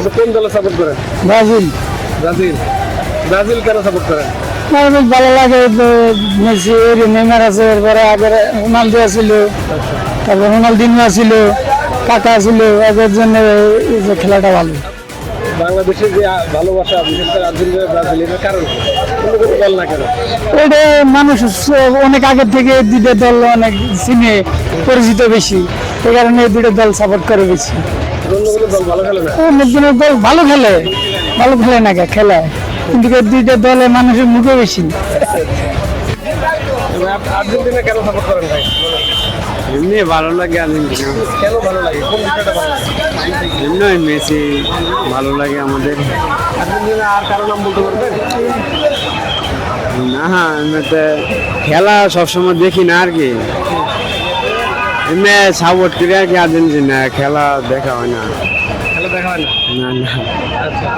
আপনি কোন দলে সাপোর্ট করেন? ব্রাজিল। ব্রাজিল। ব্রাজিল কেন সাপোর্ট করেন? আমার বেশ ভালো লাগে, মেসি, নেইমার আছে, এরপরে আগে রোনালদো ছিল, তারপর রোনালদিনহো ছিল, কাকা ছিল, এদের জন্য এই যে খেলাটা ভালো। বাংলাদেশের যে ভালোবাসা, বিশেষ করে আর্জেন্টিনা ব্রাজিল, এটার কারণ কি? অন্য কোনো দল না কেন? এটা মানুষ অনেক আগের থেকে দুইটা দল অনেক চিনে, পরিচিত বেশি, এই কারণে এই দুইটা দল সাপোর্ট করে বেশি। অন্য কোনো দল ভালো খেলে না? অনেক দিনের দল ভালো খেলে না খেলায়, কিন্তু এই দুইটা দলে মানুষের মুখে বেশি। আর্জেন্টিনা কেন সাপোর্ট করেন ভাই? এমনি ভালো লাগে আর্জেন্টিনা, কেন ভালো লাগে? কোন বিষয়টা ভালো লাগে? এমনি মেসি ভালো লাগে আমাদের। আর্জেন্টিনা আর কারো নাম বলতে পারবেন? না এমনিতে খেলা সবসময় দেখি না আর কি, এমনি সাপোর্ট করি আর কি আর্জেন্টিনা, খেলা দেখা হয় না। খেলা দেখা হয় না? না না আচ্ছা।